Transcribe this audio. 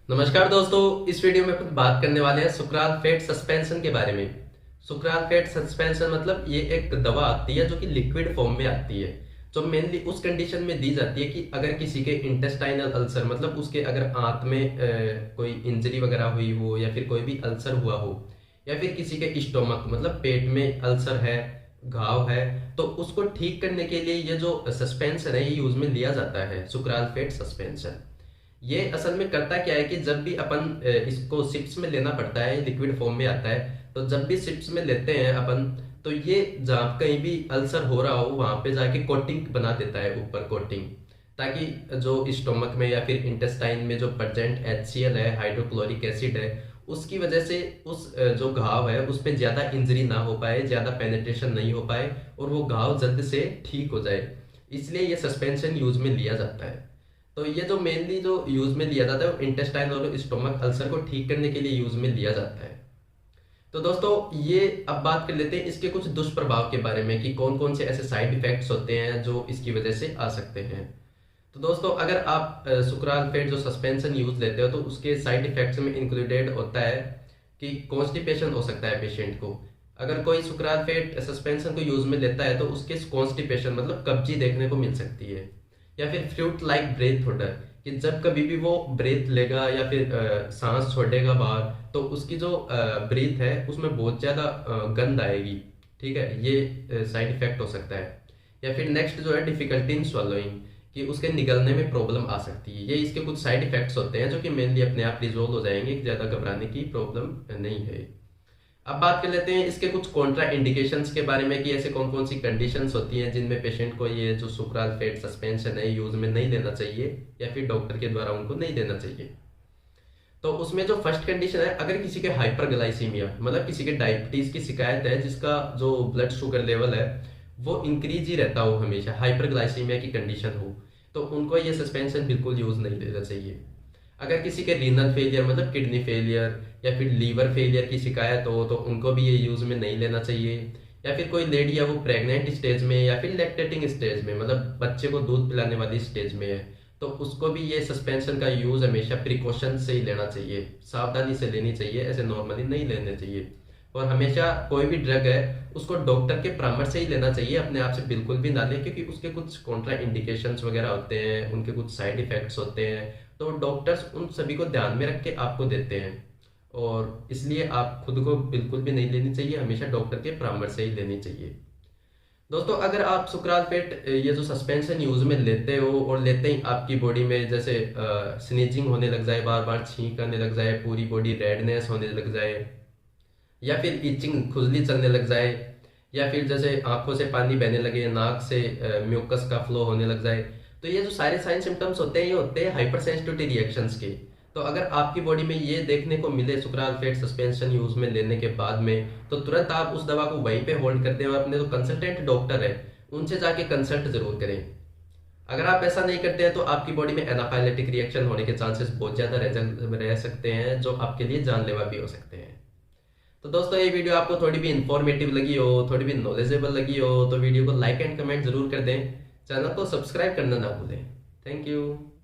नमस्कार दोस्तों, इस वीडियो में अपन बात करने वाले हैं सुक्राल फेट सस्पेंशन के बारे में। सुक्राल फेट सस्पेंशन मतलब ये एक दवा आती है जो कि लिक्विड फॉर्म में आती है, जो मेनली उस कंडीशन में दी जाती है कि अगर किसी के इंटेस्टाइनल अल्सर मतलब उसके अगर आंत में कोई इंजरी वगैरह हुई हो या फिर कोई भी अल्सर हुआ हो या फिर किसी के स्टोमक मतलब पेट में अल्सर है, घाव है, तो उसको ठीक करने के लिए ये जो सस्पेंशन है ये यूज में लिया जाता है, सुक्राल फेट सस्पेंशन। ये असल में करता क्या है कि जब भी अपन इसको सिप्स में लेना पड़ता है, लिक्विड फॉर्म में आता है, तो जब भी सिप्स में लेते हैं अपन, तो ये जहाँ कहीं भी अल्सर हो रहा हो वहां पे जाके कोटिंग बना देता है, ऊपर कोटिंग, ताकि जो स्टोमक में या फिर इंटेस्टाइन में जो प्रेजेंट HCl है, हाइड्रोक्लोरिक एसिड है, उसकी वजह से उस जो घाव है उस पर ज्यादा इंजरी ना हो पाए, ज्यादा पेनिट्रेशन नहीं हो पाए और वो घाव जल्द से ठीक हो जाए। इसलिए ये सस्पेंशन यूज में लिया जाता है। तो ये जो मेनली जो यूज में लिया जाता है वो इंटेस्टाइन और स्टोमक अल्सर को ठीक करने के लिए यूज में लिया जाता है। तो दोस्तों ये अब बात कर लेते हैं इसके कुछ दुष्प्रभाव के बारे में कि कौन कौन से ऐसे साइड इफेक्ट्स होते हैं जो इसकी वजह से आ सकते हैं। तो दोस्तों अगर आप सुक्राल फेट जो सस्पेंशन यूज लेते हो तो उसके साइड इफेक्ट्स में इंक्लूडेड होता है कि कॉन्स्टिपेशन हो सकता है पेशेंट को। अगर कोई सुक्राल फेट सस्पेंशन को यूज में लेता है तो उसके कॉन्स्टिपेशन मतलब कब्जी देखने को मिल सकती है, या फिर फ्लूट लाइक ब्रेथ होल्डर कि जब कभी भी वो ब्रेथ लेगा या फिर सांस छोड़ेगा बाहर, तो उसकी जो ब्रीथ है उसमें बहुत ज्यादा गंध आएगी। ठीक है, ये साइड इफेक्ट हो सकता है। या फिर नेक्स्ट जो है डिफिकल्टी इन swallowing कि उसके निगलने में प्रॉब्लम आ सकती है। ये इसके कुछ साइड इफेक्ट्स होते हैं जो कि मेनली अपने आप रिजोल्व हो जाएंगे, ज्यादा घबराने की प्रॉब्लम नहीं है। अब बात कर लेते हैं इसके कुछ कॉन्ट्रा इंडिकेशंस के बारे में कि ऐसे कौन कौन सी कंडीशंस होती हैं जिनमें पेशेंट को ये जो सुक्राल फेट सस्पेंशन है यूज में नहीं लेना चाहिए या फिर डॉक्टर के द्वारा उनको नहीं देना चाहिए। तो उसमें जो फर्स्ट कंडीशन है, अगर किसी के हाइपरग्लाइसीमिया मतलब किसी के डायबिटीज की शिकायत है, जिसका जो ब्लड शुगर लेवल है वो इंक्रीज ही रहता हो, हमेशा हाइपरग्लाइसीमिया की कंडीशन हो, तो उनको ये सस्पेंशन बिल्कुल यूज नहीं लेना चाहिए। अगर किसी के रीनल फेलियर मतलब किडनी फेलियर या फिर लीवर फेलियर की शिकायत हो तो उनको भी ये यूज में नहीं लेना चाहिए। या फिर कोई लेडी है वो प्रेग्नेंट स्टेज में या फिर लैक्टेटिंग स्टेज में मतलब बच्चे को दूध पिलाने वाली स्टेज में है, तो उसको भी ये सस्पेंशन का यूज हमेशा प्रिकॉशन से ही लेना चाहिए, सावधानी से लेनी चाहिए, ऐसे नॉर्मली नहीं लेने चाहिए। और हमेशा कोई भी ड्रग है उसको डॉक्टर के परामर्श से ही लेना चाहिए, अपने आप से बिल्कुल भी ना लें, क्योंकि उसके कुछ कॉन्ट्रा इंडिकेशंस वगैरह होते हैं, उनके कुछ साइड इफेक्ट्स होते हैं, तो डॉक्टर्स उन सभी को ध्यान में रख के आपको देते हैं। और इसलिए आप खुद को बिल्कुल भी नहीं लेनी चाहिए, हमेशा डॉक्टर के परामर्श से ही लेनी चाहिए। दोस्तों अगर आप सुक्राल पेट ये जो सस्पेंशन यूज में लेते हो और लेते ही आपकी बॉडी में जैसे स्नीजिंग होने लग जाए, बार बार छींक आने लग जाए, पूरी बॉडी रेडनेस होने लग जाए, या फिर इचिंग खुजली चलने लग जाए, या फिर जैसे आंखों से पानी बहने लगे, नाक से म्यूकस का फ्लो होने लग जाए, तो ये जो सारे साइन सिम्टम्स होते हैं ये होते हैं हाइपर सेंसिटिविटी रिएक्शंस के। तो अगर आपकी बॉडी में ये देखने को मिले सुक्राल फेट सस्पेंशन यूज में लेने के बाद में, तो तुरंत आप उस दवा को वहीं पे होल्ड कर दें और अपने जो कंसल्टेंट डॉक्टर है उनसे जाके कंसल्ट जरूर करें। अगर आप ऐसा नहीं करते हैं तो आपकी बॉडी में एनाफाइलेटिक रिएक्शन होने के चांसेस बहुत ज्यादा रह सकते हैं, जो आपके लिए जानलेवा भी हो सकते हैं। तो दोस्तों ये वीडियो आपको थोड़ी भी इंफॉर्मेटिव लगी हो, थोड़ी भी नॉलेजेबल लगी हो, तो वीडियो को लाइक एंड कमेंट जरूर कर दें, चैनल को सब्सक्राइब करना ना भूलें। Thank you.